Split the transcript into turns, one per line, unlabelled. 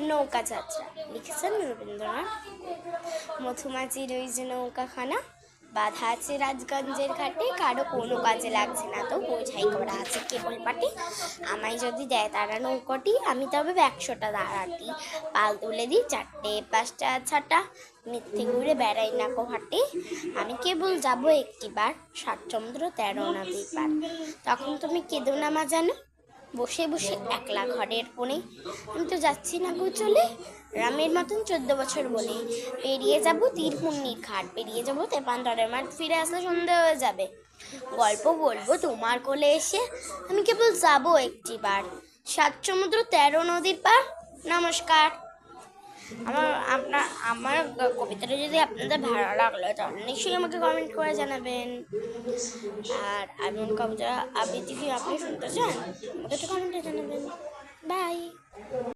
নৌকা যাত্রা লিখেছেন রবীন্দ্রনাথ। মধুমাছির ওই যে নৌকাখানা বাধা আছে রাজগঞ্জের ঘাটে, কারো কোনো কাজে লাগছে না তো বোঝাই করা আছে কেবল পাটি। আমায় যদি দেয় তারা নৌকটি, আমি তবে 100টা দাঁড়াটি। পাল তুলে দিই 4টে 5টা 6টা, মিথ্যে ঘুরে বেড়াই না হাটে। আমি কেবল যাব একটিবার 7 সমুদ্র 13 নদীর পার। তখন তুমি কেঁদো না মা জানো, বসে বসে একলা ঘরের কোণে। আমি তো যাচ্ছি না গো চলে, রামের মতন 14 বছর বলে। পেরিয়ে যাব তীরপুণ্যির ঘাট, পেরিয়ে যাবো তেপান্তরের মাঠ, ফিরে আসলে সন্ধে হয়ে যাবে। গল্প বলবো তোমার কোলে এসে, আমি কেবল যাব একটিবার 7 সমুদ্র 13 নদীর পার। নমস্কার। আমার কবিতাটা যদি আপনাদের ভালো লাগলো তাহলে নিশ্চয়ই আমাকে কমেন্ট করে জানাবেন। আর এমন কবিতা আবৃত্তি কি আপনি শুনতে চান, আমাকে তো কমেন্টে জানাবেন। বাই।